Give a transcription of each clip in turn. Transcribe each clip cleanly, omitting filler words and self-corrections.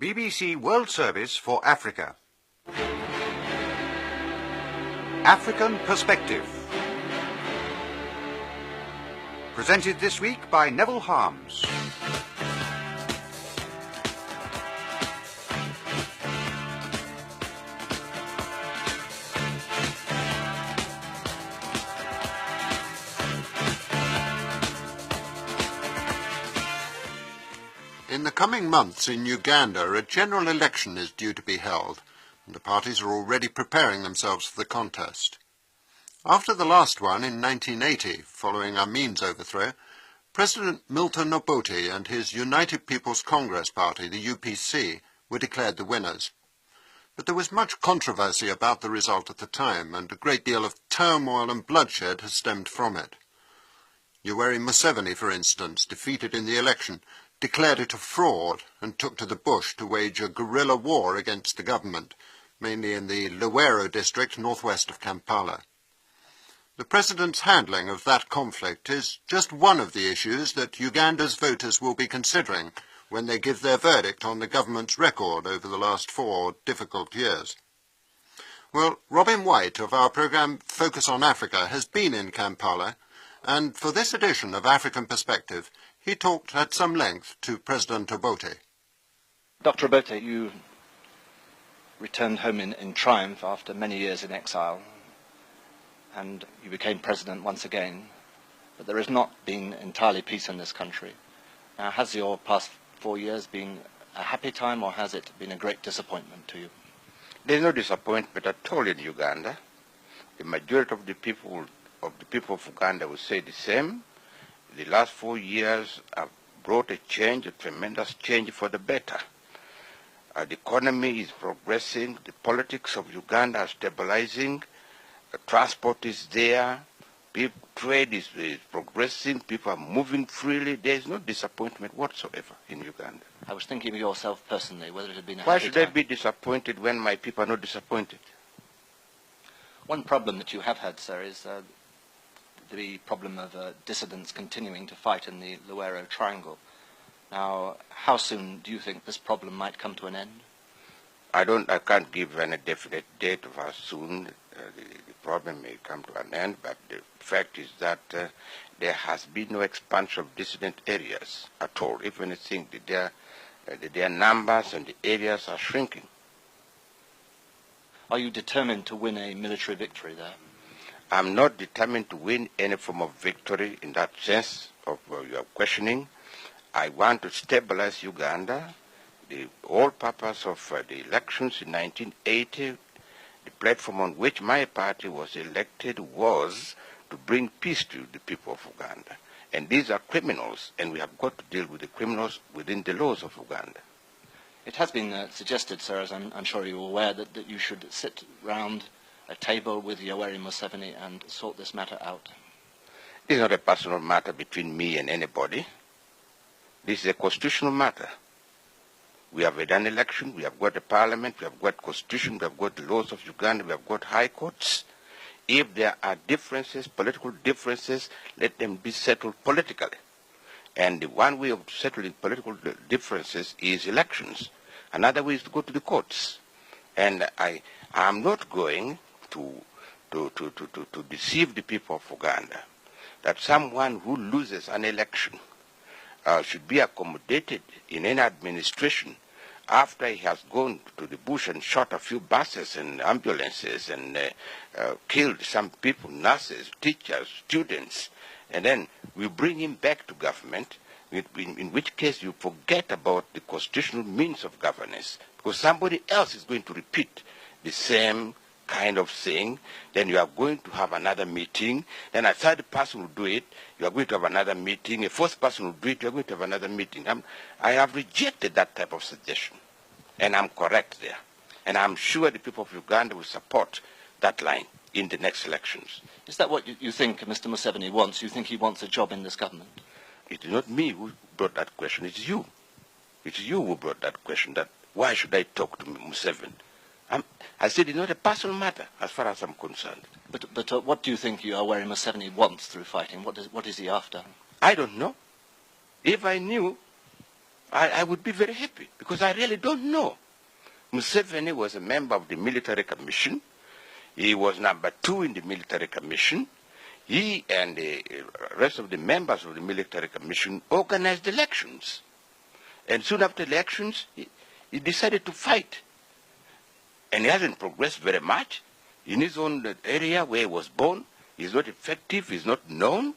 BBC World Service for Africa. African Perspective. Presented this week by Neville Harms. In the coming months in Uganda, a general election is due to be held, and the parties are already preparing themselves for the contest. After the last one in 1980, following Amin's overthrow, President Milton Obote and his United People's Congress Party, the UPC, were declared the winners. But there was much controversy about the result at the time, and a great deal of turmoil and bloodshed has stemmed from it. Yoweri Museveni, for instance, defeated in the election, declared it a fraud and took to the bush to wage a guerrilla war against the government, mainly in the Luwero district northwest of Kampala. The President's handling of that conflict is just one of the issues that Uganda's voters will be considering when they give their verdict on the government's record over the last 4 difficult years. Well, Robin White of our programme Focus on Africa has been in Kampala, and for this edition of African Perspective, he talked at some length to President Obote. Dr. Obote, you returned home in triumph after many years in exile, and you became president once again. But there has not been entirely peace in this country. Now, has your past 4 years been a happy time, or has it been a great disappointment to you? There's no disappointment at all in Uganda. The majority of the people of Uganda will say the same. The last 4 years have brought a change, a tremendous change for the better. The economy is progressing, the politics of Uganda are stabilizing, transport is there, trade is progressing, people are moving freely. There is no disappointment whatsoever in Uganda. I was thinking of yourself personally, whether it had been a Why happy should time. I be disappointed when my people are not disappointed? One problem that you have had, sir, is the problem of dissidents continuing to fight in the Luwero Triangle. Now, how soon do you think this problem might come to an end? I can't give any definite date of how soon the problem may come to an end, but the fact is that there has been no expansion of dissident areas at all. If anything, their numbers and the areas are shrinking. Are you determined to win a military victory there? I'm not determined to win any form of victory in that sense of your questioning. I want to stabilize Uganda. The whole purpose of the elections in 1980, the platform on which my party was elected was to bring peace to the people of Uganda. And these are criminals, and we have got to deal with the criminals within the laws of Uganda. It has been suggested, sir, as I'm sure you're aware, that you should sit round a table with Yoweri Museveni and sort this matter out. This is not a personal matter between me and anybody. This is a constitutional matter. We have had an election, we have got a parliament, we have got constitution, we have got the laws of Uganda, we have got high courts. If there are differences, political differences, let them be settled politically. And the one way of settling political differences is elections. Another way is to go to the courts. And I am not going to deceive the people of Uganda that someone who loses an election should be accommodated in any administration after he has gone to the bush and shot a few buses and ambulances and killed some people, nurses, teachers, students, and then we bring him back to government, in which case you forget about the constitutional means of governance, because somebody else is going to repeat the same kind of thing. Then you are going to have another meeting, then a third person will do it, you are going to have another meeting, a fourth person will do it, you are going to have another meeting. I have rejected that type of suggestion, and I'm correct there. And I'm sure the people of Uganda will support that line in the next elections. Is that what you think Mr. Museveni wants? You think he wants a job in this government? It is not me who brought that question, it's you. It's you who brought that question, that why should I talk to Museveni? I said it's not a personal matter as far as I'm concerned. But what do you think Yoweri Museveni wants through fighting? What is he after? I don't know. If I knew, I would be very happy, because I really don't know. Museveni was a member of the military commission. He was number 2 in the military commission. He and the rest of the members of the military commission organized elections. And soon after elections, he decided to fight. And he hasn't progressed very much. In his own area where he was born, he's not effective, he's not known,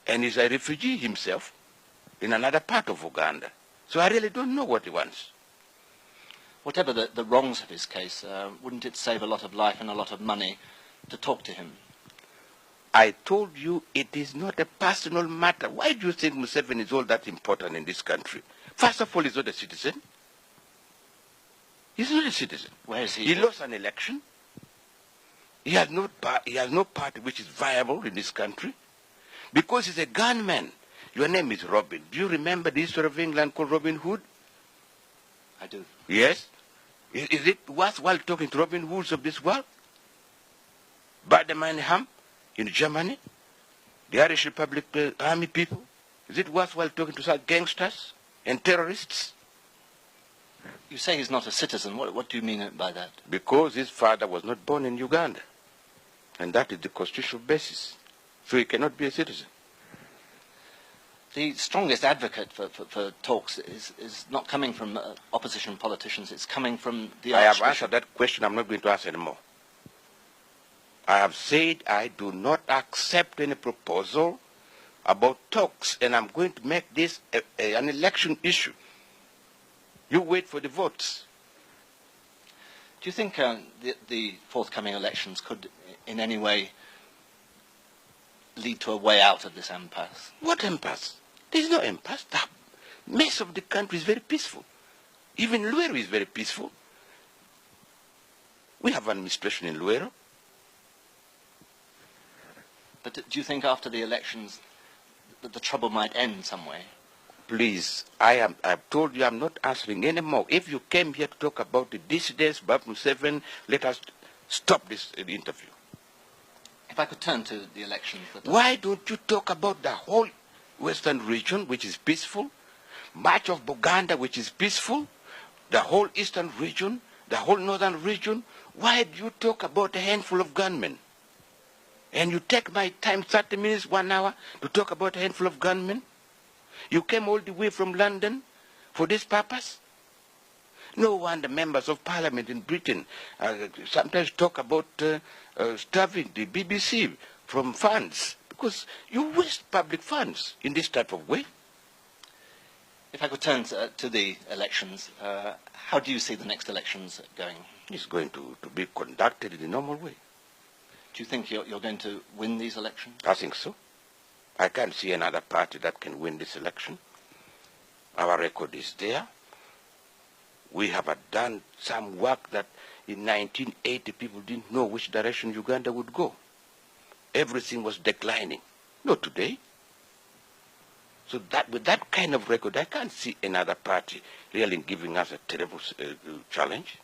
and he's a refugee himself in another part of Uganda. So I really don't know what he wants. Whatever the wrongs of his case, wouldn't it save a lot of life and a lot of money to talk to him? I told you it is not a personal matter. Why do you think Museveni is all that important in this country? First of all, he's not a citizen. He's not a citizen. Where is he? He lost an election. He has no party which is viable in this country. Because he's a gunman. Your name is Robin. Do you remember the history of England called Robin Hood? I do. Yes? Is it worthwhile talking to Robin Hoods of this world? Baden-Meinhof in Germany? The Irish Republic army people? Is it worthwhile talking to such gangsters and terrorists? You say he's not a citizen. What do you mean by that? Because his father was not born in Uganda. And that is the constitutional basis. So he cannot be a citizen. The strongest advocate for talks is not coming from opposition politicians. It's coming from the I have Archbishop. answered that question. I'm not going to answer anymore. I have said I do not accept any proposal about talks, and I'm going to make this an election issue. You wait for the votes. Do you think the forthcoming elections could in any way lead to a way out of this impasse? What impasse? There is no impasse. The mess of the country is very peaceful. Even Luero is very peaceful. We have administration in Luero. But do you think after the elections that the trouble might end some way? Please, I've told you I'm not answering anymore. If you came here to talk about the dissidents, about Museveni, let us stop this interview. If I could turn to the elections. Why don't you talk about the whole western region, which is peaceful, much of Uganda, which is peaceful, the whole eastern region, the whole northern region? Why do you talk about a handful of gunmen? And you take my time, 30 minutes, 1 hour, to talk about a handful of gunmen? You came all the way from London for this purpose? No wonder members of parliament in Britain sometimes talk about starving the BBC from funds, because you waste public funds in this type of way. If I could turn to the elections, how do you see the next elections going? It's going to be conducted in the normal way. Do you think you're going to win these elections? I think so. I can't see another party that can win this election. Our record is there. We have done some work that in 1980 people didn't know which direction Uganda would go. Everything was declining. Not today. So that with that kind of record, I can't see another party really giving us a terrible challenge.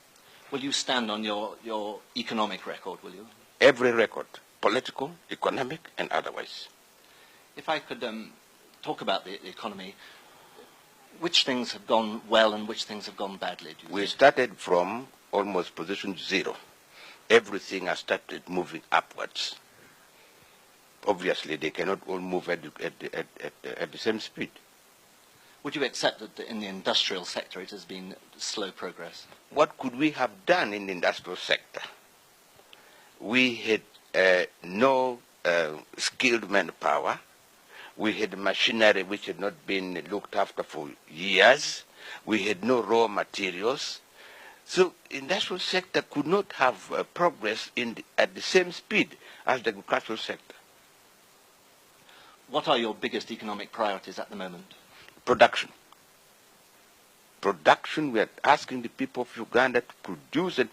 Will you stand on your economic record, will you? Every record, political, economic, and otherwise. If I could talk about the economy, which things have gone well and which things have gone badly? We started from almost position 0. Everything has started moving upwards. Obviously, they cannot all move at the same speed. Would you accept that in the industrial sector it has been slow progress? What could we have done in the industrial sector? We had no skilled manpower. We had machinery which had not been looked after for years. We had no raw materials. So the industrial sector could not have progress at the same speed as the agricultural sector. What are your biggest economic priorities at the moment? Production. Production, we are asking the people of Uganda to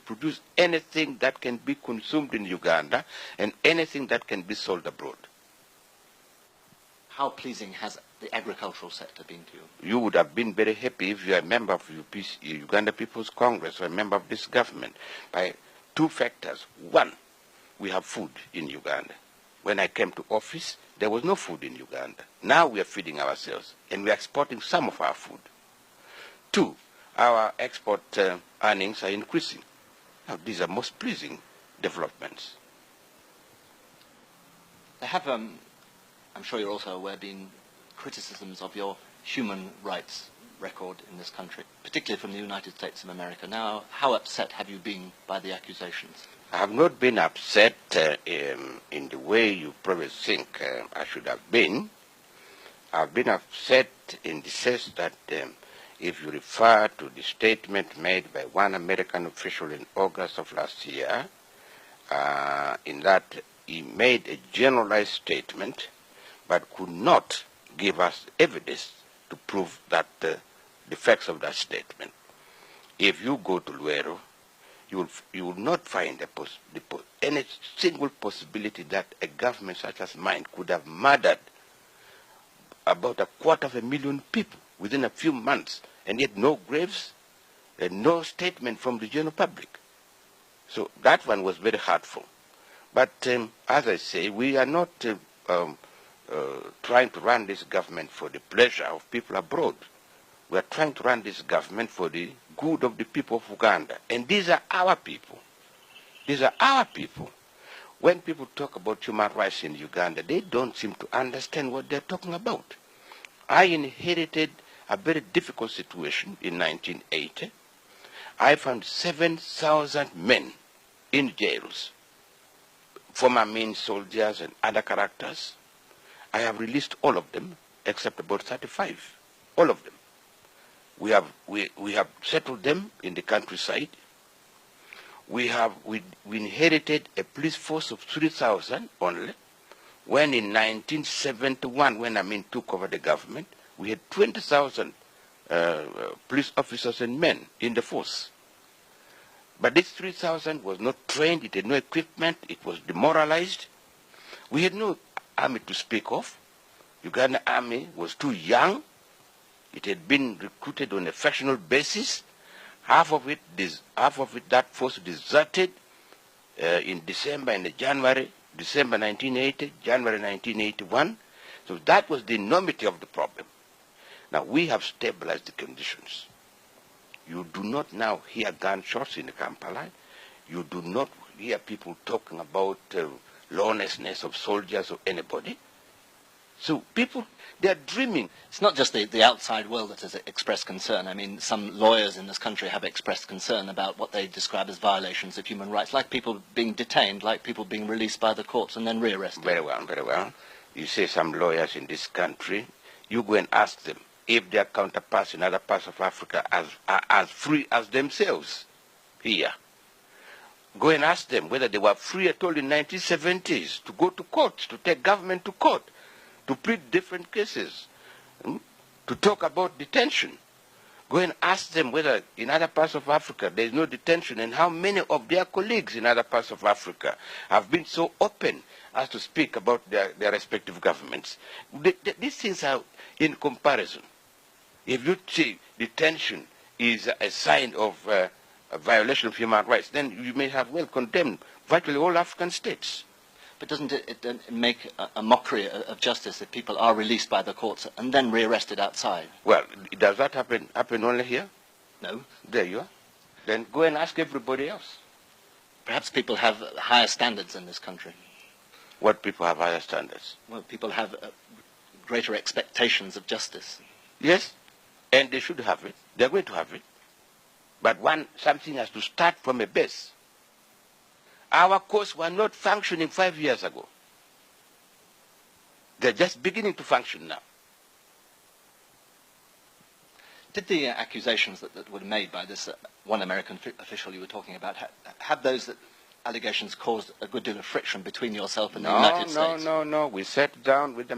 produce anything that can be consumed in Uganda and anything that can be sold abroad. How pleasing has the agricultural sector been to you? You would have been very happy if you are a member of Uganda People's Congress or a member of this government by 2 factors. 1, we have food in Uganda. When I came to office, there was no food in Uganda. Now we are feeding ourselves and we are exporting some of our food. Two, our export earnings are increasing. Now, these are most pleasing developments. There have, I'm sure you're also aware, been criticisms of your human rights record in this country, particularly from the United States of America. Now, how upset have you been by the accusations? I have not been upset in the way you probably think I should have been. I've been upset in the sense that if you refer to the statement made by one American official in August of last year, in that he made a generalized statement but could not give us evidence to prove that the facts of that statement. If you go to Luero, you will not find any single possibility that a government such as mine could have murdered about 250,000 people within a few months, and yet no graves and no statement from the general public. So that one was very hurtful. But as I say, we are not trying to run this government for the pleasure of people abroad. We are trying to run this government for the good of the people of Uganda. And these are our people. These are our people. When people talk about human rights in Uganda, they don't seem to understand what they're talking about. I inherited a very difficult situation in 1980. I found 7,000 men in jails, former mean soldiers and other characters. I have released all of them, except about 35, all of them. We have settled them in the countryside. We inherited a police force of 3,000 only, when in 1971, when Amin took over the government, we had 20,000 police officers and men in the force. But this 3,000 was not trained, it had no equipment, it was demoralized. We had no army to speak of. Uganda army was too young. It had been recruited on a fractional basis. Half of it, that force deserted in December and January, December 1980, January 1981. So that was the enormity of the problem. Now we have stabilized the conditions. You do not now hear gunshots in Kampala. You do not hear people talking about lawlessness of soldiers or anybody. So people, they are dreaming. It's not just the outside world that has expressed concern. I mean, some lawyers in this country have expressed concern about what they describe as violations of human rights, like people being detained, like people being released by the courts and then rearrested. Very well, very well. You say some lawyers in this country, you go and ask them if their counterparts in other parts of Africa are as free as themselves here. Go and ask them whether they were free at all in the 1970s to go to court, to take government to court, to plead different cases, to talk about detention. Go and ask them whether in other parts of Africa there is no detention, and how many of their colleagues in other parts of Africa have been so open as to speak about their respective governments. These things are in comparison. If you say detention is a sign of a violation of human rights, then you may have well condemned virtually all African states. But doesn't it make a mockery of justice if people are released by the courts and then rearrested outside? Well, does that happen only here? No. There you are. Then go and ask everybody else. Perhaps people have higher standards in this country. What people have higher standards? Well, people have greater expectations of justice. Yes, and they should have it. They're going to have it. But something has to start from a base. Our courts were not functioning 5 years ago. They're just beginning to function now. Did the accusations that were made by this one American official you were talking about, have those allegations caused a good deal of friction between yourself and the United States? No. We sat down with the